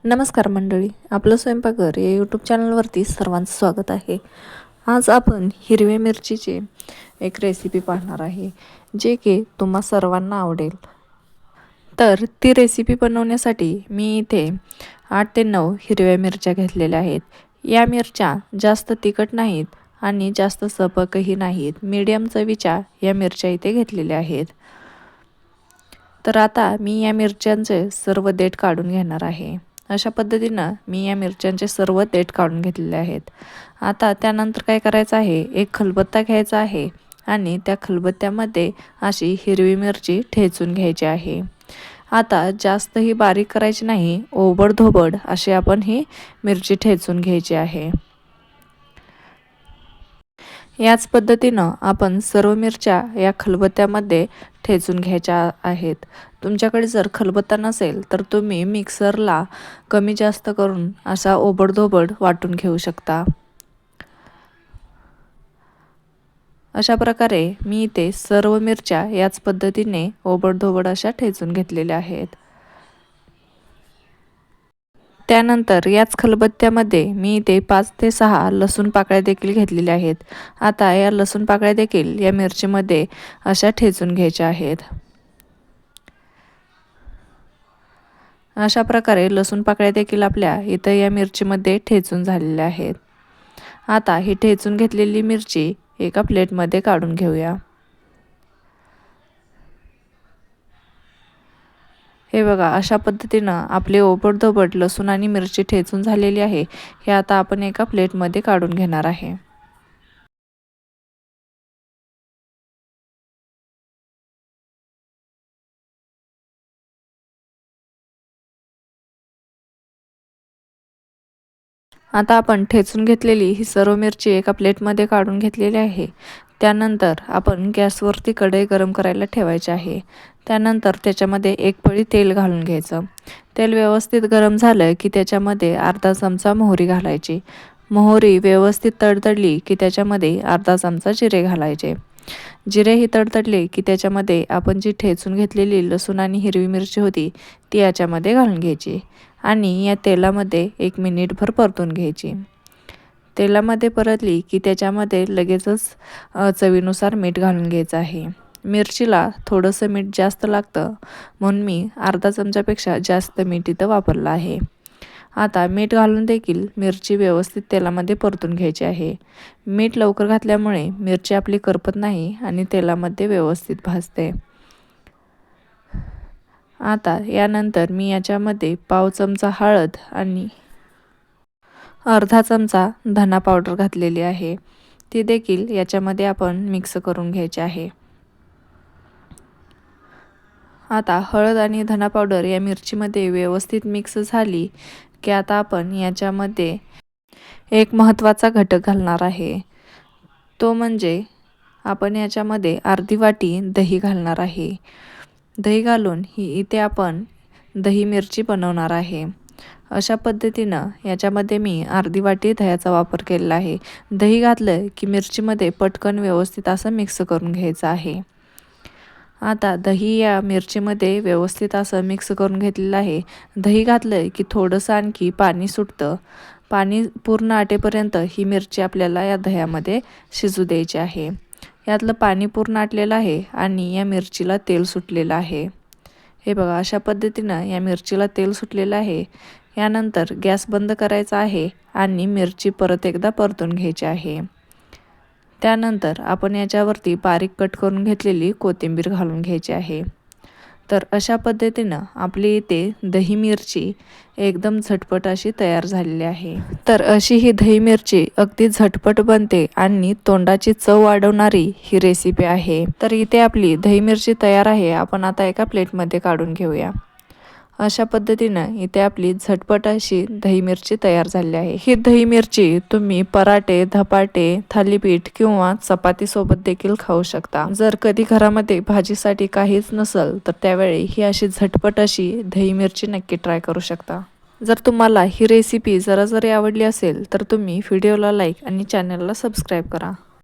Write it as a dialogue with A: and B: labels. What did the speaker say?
A: नमस्कार मंडळी, आपलं स्वयंपाकघर या यूट्यूब चॅनलवरती सर्वांचं स्वागत आहे। आज आपण हिरव्या मिरचीची एक रेसिपी पाहणार आहे, जे की तुम्हा सर्वांना आवडेल। तर ती रेसिपी बनवण्यासाठी मी इथे 8 ते 9 हिरव्या मिरच्या घेतलेल्या आहेत। या मिरच्या जास्त तिखट नाहीत आणि जास्त सपकही नाहीत, मीडियम चवीच्या या मिरच्या इथे घेतलेल्या आहेत। तर आता मी या मिरच्यांचे सर्व देठ काढून घेणार आहे। अशा पद्धतीने मी या मिरच्यांचे सर्व देठ काढून घेतलेले आहेत। आता त्यानंतर काय करायचं आहे, एक खलबत्ता घ्यायचा आहे आणि त्या खलबत्त्यामध्ये अशी हिरवी मिरची ठेचून घ्यायची आहे। आता जास्तही बारीक करायची नाही, ओबडधोबड अशी आपण ही मिरची ठेचून घ्यायची आहे। याच पद्धतीने आपण सर्व मिरच्या या खलबत्त्यामध्ये ठेचून घ्यायच्या आहेत। तुमच्याकडे जर खलबत्ता नसेल तर तुम्ही मिक्सरला कमी जास्त करून असा ओबडधोबड वाटून घेऊ शकता। अशा प्रकारे मी इथे सर्व मिरच्या याच पद्धतीने ओबडधोबड अशा ठेचून घेतलेल्या आहेत। त्यानंतर याच खलबत्त्यामध्ये मी इथे 5 ते 6 लसूण पाकळ्या देखील घेतलेल्या आहेत। आता या लसूण पाकळ्या देखील या मिरचीमध्ये अशा ठेचून घ्यायच्या आहेत। अशा प्रकारे लसूण पाकळ्या देखील आपल्या इथे या मिरचीमध्ये ठेचून झालेल्या आहेत। आता ही ठेचून घेतलेली मिरची एका प्लेटमध्ये काढून घेऊया। हे बघा, अशा पद्धतीने आपले ओबडधोबड लसूण आणि मिरची ठेचून झालेली आहे। हे आता आपण एका प्लेटमध्ये काढून घेणार आहे। आता आपण ठेचून घेतलेली ही सर्व मिरची एका प्लेटमध्ये काढून घेतलेली आहे। त्यानंतर आपण गॅसवरती कढई गरम करायला ठेवायची आहे। त्यानंतर त्याच्यामध्ये एक पळी तेल घालून घ्यायचं। तेल व्यवस्थित गरम झालं की त्याच्यामध्ये अर्धा चमचा मोहरी घालायची। मोहरी व्यवस्थित तडतडली की त्याच्यामध्ये अर्धा चमचा जिरे घालायचे। जिरे ही तडतडले की त्याच्यामध्ये आपण जी ठेचून घेतलेली लसूण आणि हिरवी मिरची होती ती याच्यामध्ये घालून घ्यायची आणि या तेलामध्ये 1 मिनिटभर परतून घ्यायची। तेलामध्ये परतली की त्याच्यामध्ये लगेचच चवीनुसार मीठ घालून घ्यायचं आहे। मिरचीला थोडंसं मीठ जास्त लागतं म्हणून मी अर्धा चमचापेक्षा जास्त मीठ इथं वापरलं आहे। आता मीठ घालून देखील मिरची व्यवस्थित तेलामध्ये परतून घ्यायची आहे। मीठ लवकर घातल्यामुळे मिरची आपली करपत नाही आणि तेलामध्ये व्यवस्थित भाजते। आता यानंतर मी याच्यामध्ये पाव चमचा हळद आणि अर्धा चमचा धना पावडर घातलेली आहे। ती देखील याच्यामध्ये आपण मिक्स करून घ्यायची आहे। आता हळद आणि धना पावडर या मिरचीमध्ये व्यवस्थित मिक्स झाली की आता आपण याच्यामध्ये एक महत्त्वाचा घटक घालणार आहे, तो म्हणजे आपण याच्यामध्ये अर्धी वाटी दही घालणार आहे। दही घालून इथे आपण दही मिरची बनवणार आहे। अशा पद्धतीनं याच्यामध्ये मी अर्धी वाटी दह्याचा वापर केलेला आहे। दही घातलं की मिरचीमध्ये पटकन व्यवस्थित असं मिक्स करून घ्यायचं आहे। आता दही या मिरचीमध्ये व्यवस्थित असं मिक्स करून घेतलेलं आहे। दही घातलं की थोडंसं आणखी पाणी सुटतं। पाणी पूर्ण आटेपर्यंत ही मिरची आपल्याला या दह्यामध्ये शिजू द्यायची आहे। यातलं पाणी पूर्ण आटलेलं आहे आणि या मिरचीला तेल सुटलेलं आहे। हे बघा, अशा पद्धतीनं या मिरचीला तेल सुटलेलं आहे। यानंतर गॅस बंद करायचा आहे आणि मिरची परत एकदा परतून घ्यायची आहे। त्यानंतर आपण याच्यावरती बारीक कट करून घेतलेली कोथिंबीर घालून घ्यायची आहे। तर अशा पद्धतीनं आपली इथे दही मिरची एकदम झटपट अशी तयार झालेली आहे। तर अशी ही दही मिरची अगदी झटपट बनते आणि तोंडाची चव वाढवणारी ही रेसिपी आहे। तर इथे आपली दही मिरची तयार आहे। आपण आता एका प्लेटमध्ये काढून घेऊया। अशा पद्धतीनं इथे आपली झटपट अशी दही मिरची तयार झाली आहे। ही दही मिरची तुम्ही पराठे, धपाटे, थालीपीठ किंवा चपातीसोबत देखील खाऊ शकता। जर कधी घरामध्ये भाजीसाठी काहीच नसेल तर त्यावेळी ही अशी झटपट अशी दही मिरची नक्की ट्राय करू शकता। जर तुम्हाला ही रेसिपी जरा जरी आवडली असेल तर तुम्ही व्हिडिओला लाईक आणि चॅनलला सबस्क्राईब करा।